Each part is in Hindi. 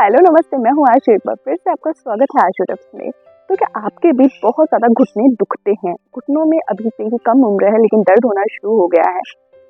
हेलो नमस्ते, मैं हूँ आशु। एक बार फिर से आपका स्वागत है आशु टिप्स में। तो क्या आपके भी बहुत ज़्यादा घुटने दुखते हैं? घुटनों में अभी से ही कम उम्र है लेकिन दर्द होना शुरू हो गया है,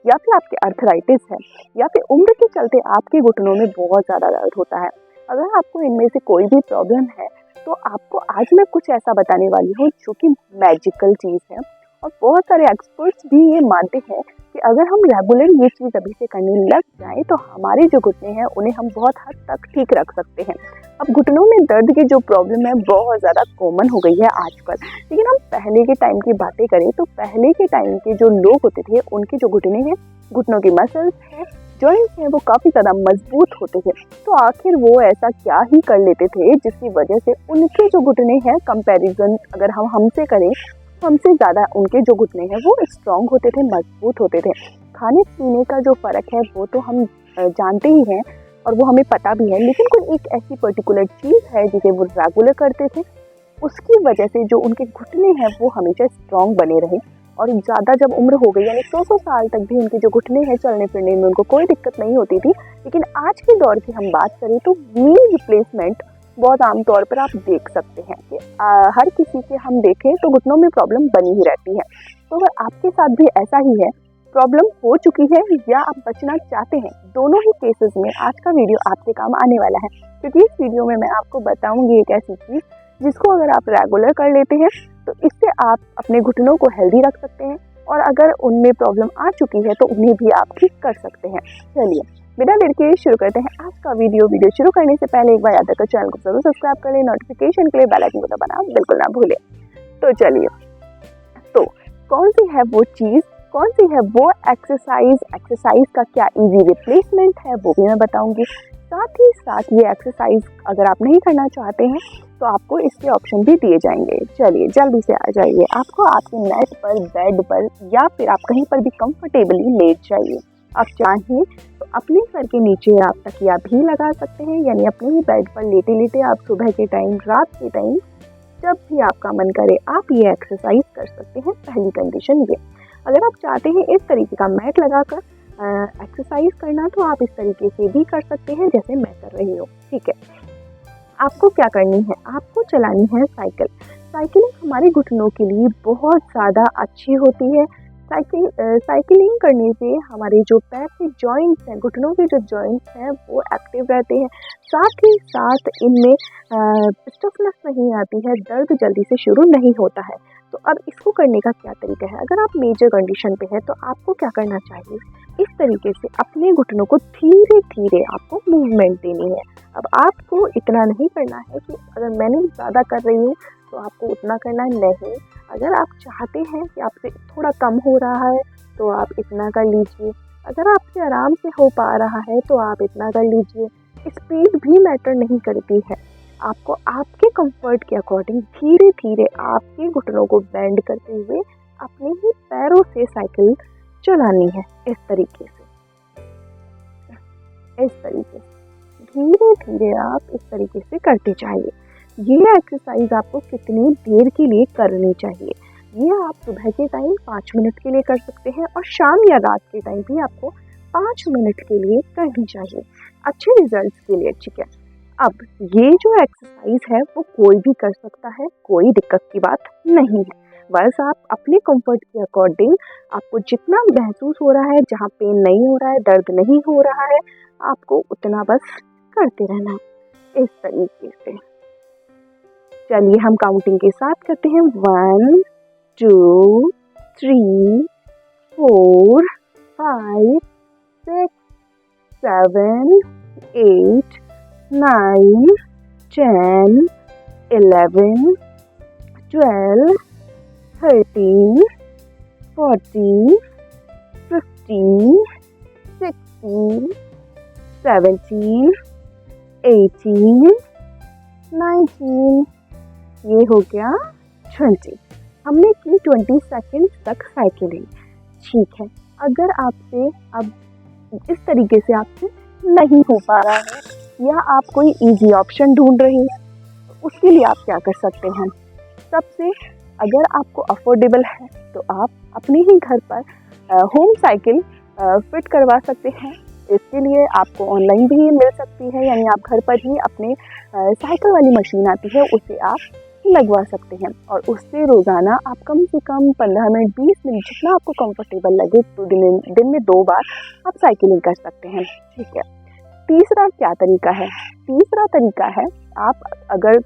या फिर आपके अर्थराइटिस है, या फिर उम्र के चलते आपके घुटनों में बहुत ज़्यादा दर्द होता है? अगर आपको इनमें से कोई भी प्रॉब्लम है तो आपको आज मैं कुछ ऐसा बताने वाली हूँ जो कि मैजिकल चीज़ है। और बहुत सारे एक्सपर्ट्स भी ये मानते हैं कि अगर हम रेगुलर ये चीज़ अभी से करने लग जाएं तो हमारे जो घुटने हैं उन्हें हम बहुत हद तक ठीक रख सकते हैं। अब घुटनों में दर्द की जो प्रॉब्लम है बहुत ज़्यादा कॉमन हो गई है आजकल, लेकिन हम पहले के टाइम की बातें करें तो पहले के टाइम के जो लोग होते थे उनके जो घुटने हैं, घुटनों की मसल्स हैं, जॉइंट्स हैं, वो काफ़ी ज़्यादा मजबूत होते थे। तो आखिर वो ऐसा क्या ही कर लेते थे जिसकी वजह से उनके जो घुटने हैं, कंपैरिजन अगर हम हमसे करें, हमसे ज़्यादा उनके जो घुटने हैं वो स्ट्रॉन्ग होते थे, मजबूत होते थे। खाने पीने का जो फ़र्क है वो तो हम जानते ही हैं और वो हमें पता भी है, लेकिन कोई एक ऐसी पर्टिकुलर चीज़ है जिसे वो रेगुलर करते थे, उसकी वजह से जो उनके घुटने हैं वो हमेशा स्ट्रॉन्ग बने रहे। और ज़्यादा जब उम्र हो गई, यानी 100 साल तक भी उनके जो घुटने हैं, चलने फिरने में उनको कोई दिक्कत नहीं होती थी। लेकिन आज के दौर की हम बात करें तो नी रिप्लेसमेंट बहुत आम तौर पर आप देख सकते हैं कि हर किसी के हम देखें तो घुटनों में प्रॉब्लम बनी ही रहती है। तो अगर आपके साथ भी ऐसा ही है, प्रॉब्लम हो चुकी है या आप बचना चाहते हैं, दोनों ही केसेस में आज का वीडियो आपके काम आने वाला है। क्योंकि इस वीडियो में मैं आपको बताऊंगी एक ऐसी चीज़ जिसको अगर आप रेगुलर कर लेते हैं तो इससे आप अपने घुटनों को हेल्दी रख सकते हैं, और अगर उनमें प्रॉब्लम आ चुकी है तो उन्हें भी आप ठीक कर सकते हैं। चलिए बिना देर के शुरू करते हैं आज का वीडियो शुरू करने से पहले एक बार याद रखकर चैनल को जरूर सब्सक्राइब कर लें, नोटिफिकेशन के लिए बेल आइकन को दबाना बिल्कुल ना भूलें। तो चलिए, तो कौन सी है वो चीज़, कौन सी है वो एक्सरसाइज का क्या इजी रिप्लेसमेंट है वो भी मैं बताऊंगी। साथ ही साथ ये एक्सरसाइज अगर आप नहीं करना चाहते हैं तो आपको इसके ऑप्शन भी दिए जाएंगे। चलिए जल्दी से आ जाइए। आपको आपके नेट पर, बेड पर, या फिर आप कहीं पर भी कंफर्टेबली लेट जाइए। आप चाहें तो अपने सर के नीचे आप तकिया भी लगा सकते हैं, यानी अपने ही बेड पर लेटे लेटे आप सुबह के टाइम, रात के टाइम, जब भी आपका मन करे आप ये एक्सरसाइज कर सकते हैं। पहली कंडीशन ये। अगर आप चाहते हैं इस तरीके का मैट लगाकर एक्सरसाइज करना तो आप इस तरीके से भी कर सकते हैं जैसे मैं कर रही हूँ। ठीक है, आपको क्या करनी है, आपको चलानी है साइकिल। साइकिलिंग हमारे घुटनों के लिए बहुत ज़्यादा अच्छी होती है। साइकिलिंग करने से हमारे जो पैर के जॉइंट्स हैं, घुटनों के जो जॉइंट्स हैं वो एक्टिव रहते हैं। साथ ही साथ इनमें स्टिफनेस नहीं आती है, दर्द जल्दी से शुरू नहीं होता है। तो अब इसको करने का क्या तरीका है? अगर आप मेजर कंडीशन पे है तो आपको क्या करना चाहिए, इस तरीके से अपने घुटनों को धीरे धीरे आपको मूवमेंट देनी है। अब आपको इतना नहीं करना है कि अगर मैंने ज़्यादा कर रही हूँ तो आपको उतना करना नहीं। अगर आप चाहते हैं कि आपसे थोड़ा कम हो रहा है तो आप इतना कर लीजिए, अगर आपसे आराम से हो पा रहा है तो आप इतना कर लीजिए। स्पीड भी मैटर नहीं करती है, आपको आपके कंफर्ट के अकॉर्डिंग धीरे धीरे आपके घुटनों को बेंड करते हुए अपने ही पैरों से साइकिल चलानी है। इस तरीके से धीरे धीरे आप इस तरीके से करते जाइए। ये एक्सरसाइज आपको कितनी देर के लिए करनी चाहिए? ये आप सुबह के टाइम 5 मिनट के लिए कर सकते हैं और शाम या रात के टाइम भी आपको 5 मिनट के लिए करनी चाहिए अच्छे रिजल्ट्स के लिए। ठीक है, अब ये जो एक्सरसाइज है वो कोई भी कर सकता है, कोई दिक्कत की बात नहीं है। बस आप अपने कंफर्ट के अकॉर्डिंग आपको जितना महसूस हो रहा है, जहाँ पेन नहीं हो रहा है, दर्द नहीं हो रहा है, आपको उतना बस करते रहना है इस तरीके से। चलिए हम काउंटिंग के साथ करते हैं। 1 2 3 4 5 6 7 8 9 10 11 12 13 14 15 16 17 18 19, ये हो गया 20। हमने की 20 सेकेंड तक साइकिलिंग। ठीक है, अगर आपसे अब इस तरीके से आपसे नहीं हो पा रहा है या आप कोई इजी ऑप्शन ढूंढ रहे हैं, उसके लिए आप क्या कर सकते हैं? सबसे अगर आपको अफोर्डेबल है तो आप अपने ही घर पर होम साइकिल फिट करवा सकते हैं। इसके लिए आपको ऑनलाइन भी मिल सकती है, यानी आप घर पर ही अपने साइकिल वाली मशीन आती है उसे आप लगवा सकते हैं और उससे रोज़ाना आप कम से कम 15 मिनट 20 मिनट जितना आपको कंफर्टेबल लगे तो दिन में 2 बार आप साइकिलिंग कर सकते हैं। ठीक है। तीसरा क्या तरीका है? तीसरा तरीका है, आप अगर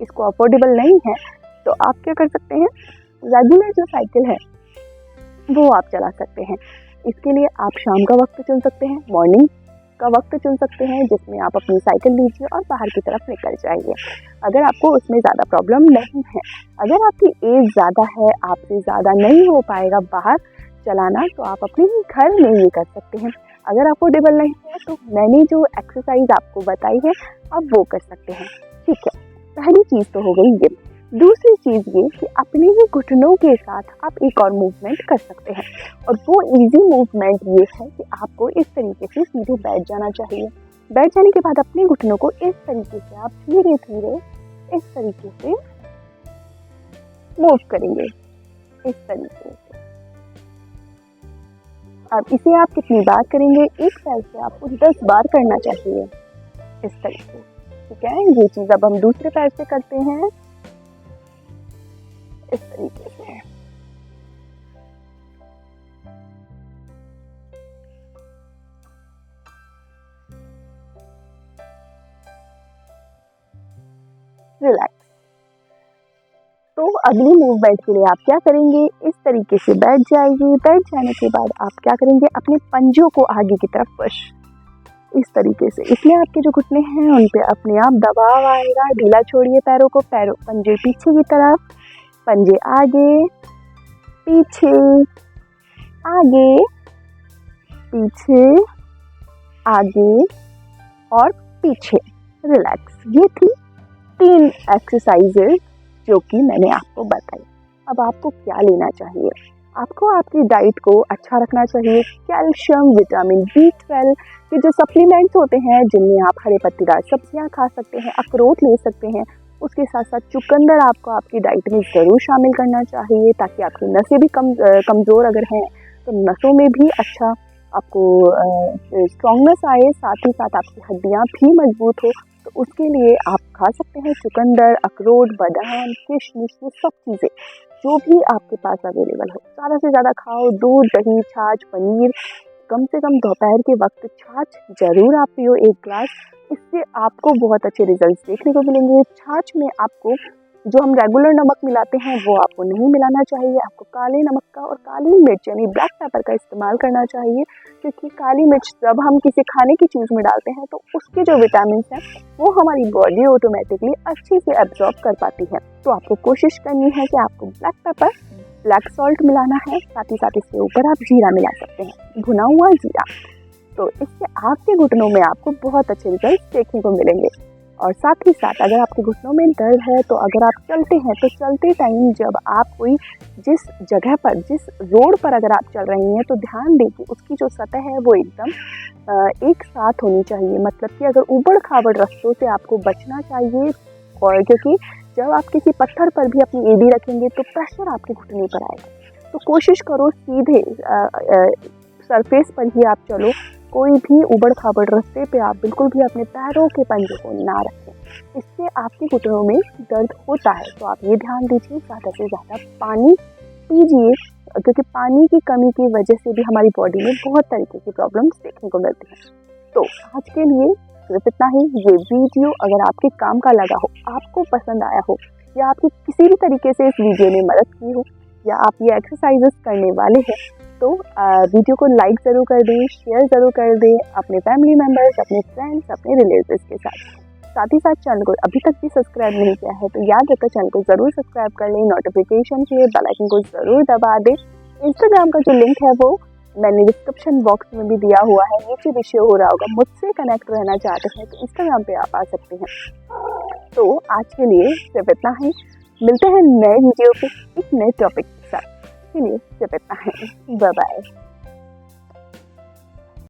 इसको अफोर्डेबल नहीं है तो आप क्या कर सकते हैं, रेगुलर जो साइकिल है वो आप चला सकते हैं। इसके लिए आप शाम का वक्त चुन सकते हैं, मॉर्निंग का वक्त चुन सकते हैं, जिसमें आप अपनी साइकिल लीजिए और बाहर की तरफ निकल जाइए। अगर आपको उसमें ज़्यादा प्रॉब्लम नहीं है, अगर आपकी एज ज़्यादा है, आपसे ज़्यादा नहीं हो पाएगा बाहर चलाना, तो आप अपने घर में ये कर सकते हैं। अगर अफोर्डेबल नहीं है तो मैंने जो एक्सरसाइज आपको बताई है आप वो कर सकते हैं। ठीक है, पहली चीज़ तो हो गई ये। दूसरी चीज़ ये कि अपने ही घुटनों के साथ आप एक और मूवमेंट कर सकते हैं, और वो इजी मूवमेंट ये है कि आपको इस तरीके से सीधे बैठ जाना चाहिए। बैठ जाने के बाद अपने घुटनों को इस तरीके से आप धीरे धीरे इस तरीके से मूव करेंगे, इस तरीके से। अब इसे आप कितनी बार करेंगे? एक पैर से आपको 10 बार करना चाहिए, इस तरीके। ठीक है, ये चीज़ अब हम दूसरे पैर से करते हैं, इस तरीके से। रिलैक्स। तो अगली मूवमेंट के लिए आप क्या करेंगे, इस तरीके से बैठ जाइए। बैठ जाने के बाद आप क्या करेंगे, अपने पंजों को आगे की तरफ पुश, इस तरीके से। इसमें आपके जो घुटने हैं उन पे अपने आप दबाव आएगा। ढीला छोड़िए पैरों को, पंजे पीछे की तरफ, पंजे आगे पीछे, आगे पीछे, आगे और पीछे। रिलैक्स। ये थी 3 एक्सरसाइजेज जो कि मैंने आपको बताई। अब आपको क्या लेना चाहिए? आपको आपकी डाइट को अच्छा रखना चाहिए। कैल्शियम, विटामिन B12 के जो सप्लीमेंट्स होते हैं, जिनमें आप हरे पत्तेदार सब्जियां खा सकते हैं, अखरोट ले सकते हैं। उसके साथ साथ चुकंदर आपको आपकी डाइट में ज़रूर शामिल करना चाहिए, ताकि आपकी नसें भी कमज़ोर अगर हैं तो नसों में भी अच्छा आपको स्ट्रॉन्गनेस आए, साथ ही साथ आपकी हड्डियाँ भी मजबूत हो। तो उसके लिए आप खा सकते हैं चुकंदर, अखरोट, बादाम, किशमिश, ये सब चीज़ें जो भी आपके पास अवेलेबल हो ज़्यादा से ज़्यादा खाओ। दूध, दही, छाछ, पनीर, कम से कम दोपहर के वक्त छाछ ज़रूर आप पियो 1 ग्लास। इससे आपको बहुत अच्छे रिजल्ट्स देखने को मिलेंगे। छाछ में आपको जो हम रेगुलर नमक मिलाते हैं वो आपको नहीं मिलाना चाहिए। आपको काले नमक का और काली मिर्च यानी ब्लैक पेपर का इस्तेमाल करना चाहिए, क्योंकि काली मिर्च जब हम किसी खाने की चीज़ में डालते हैं तो उसके जो विटामिन हैं वो हमारी बॉडी ऑटोमेटिकली अच्छे से एब्जॉर्ब कर पाती है। तो आपको कोशिश करनी है कि आपको ब्लैक पेपर, ब्लैक सॉल्ट मिलाना है, साथ ही साथ इसके ऊपर आप जीरा मिला सकते हैं, भुना हुआ जीरा। तो इससे आपके घुटनों में आपको बहुत अच्छे रिजल्ट देखने को मिलेंगे। और साथ ही साथ अगर आपके घुटनों में दर्द है तो अगर आप चलते हैं तो चलते टाइम जब आप कोई जिस जगह पर, जिस रोड पर अगर आप चल रही हैं, तो ध्यान दें कि उसकी जो सतह है वो एकदम एक साथ होनी चाहिए। मतलब कि अगर ऊबड़ खाबड़ रास्तों से आपको बचना चाहिए, और क्योंकि जब आप किसी पत्थर पर भी अपनी एड़ी रखेंगे तो प्रेशर आपके घुटने पर आएगा। तो कोशिश करो सीधे सरफेस पर ही आप चलो। कोई भी ऊबड़ खाबड़ रास्ते पे आप बिल्कुल भी अपने पैरों के पंजे को ना रखें, इससे आपके घुटनों में दर्द होता है। तो आप ये ध्यान दीजिए, ज़्यादा से ज़्यादा पानी पीजिए, क्योंकि पानी की कमी की वजह से भी हमारी बॉडी में बहुत तरीके की प्रॉब्लम्स देखने को मिलती हैं। तो आज के लिए सिर्फ इतना ही। ये वीडियो अगर आपके काम का लगा हो, आपको पसंद आया हो, या आपकी किसी भी तरीके से इस वीडियो ने मदद की हो, या आप ये एक्सरसाइजेस करने वाले हैं, तो वीडियो को लाइक ज़रूर कर दें, शेयर ज़रूर कर दें अपने फैमिली मेम्बर्स, अपने फ्रेंड्स, अपने रिलेटिव्स के साथ। साथ ही साथ चैनल को अभी तक भी सब्सक्राइब नहीं किया है तो याद रखकर चैनल को ज़रूर सब्सक्राइब कर लें, नोटिफिकेशन के बेल आइकन को ज़रूर दबा दें। इंस्टाग्राम का जो लिंक है वो मैंने डिस्क्रिप्शन बॉक्स में भी दिया हुआ है, नीचे भी शो हो रहा होगा। मुझसे कनेक्ट रहना चाहते हैं तो इंस्टाग्राम पे आप आ सकते हैं। तो आज के लिए सिर्फ इतना ही। मिलते हैं नए वीडियो पे एक नए टॉपिक के साथ। के लिए सिर्फ इतना ही। Bye bye.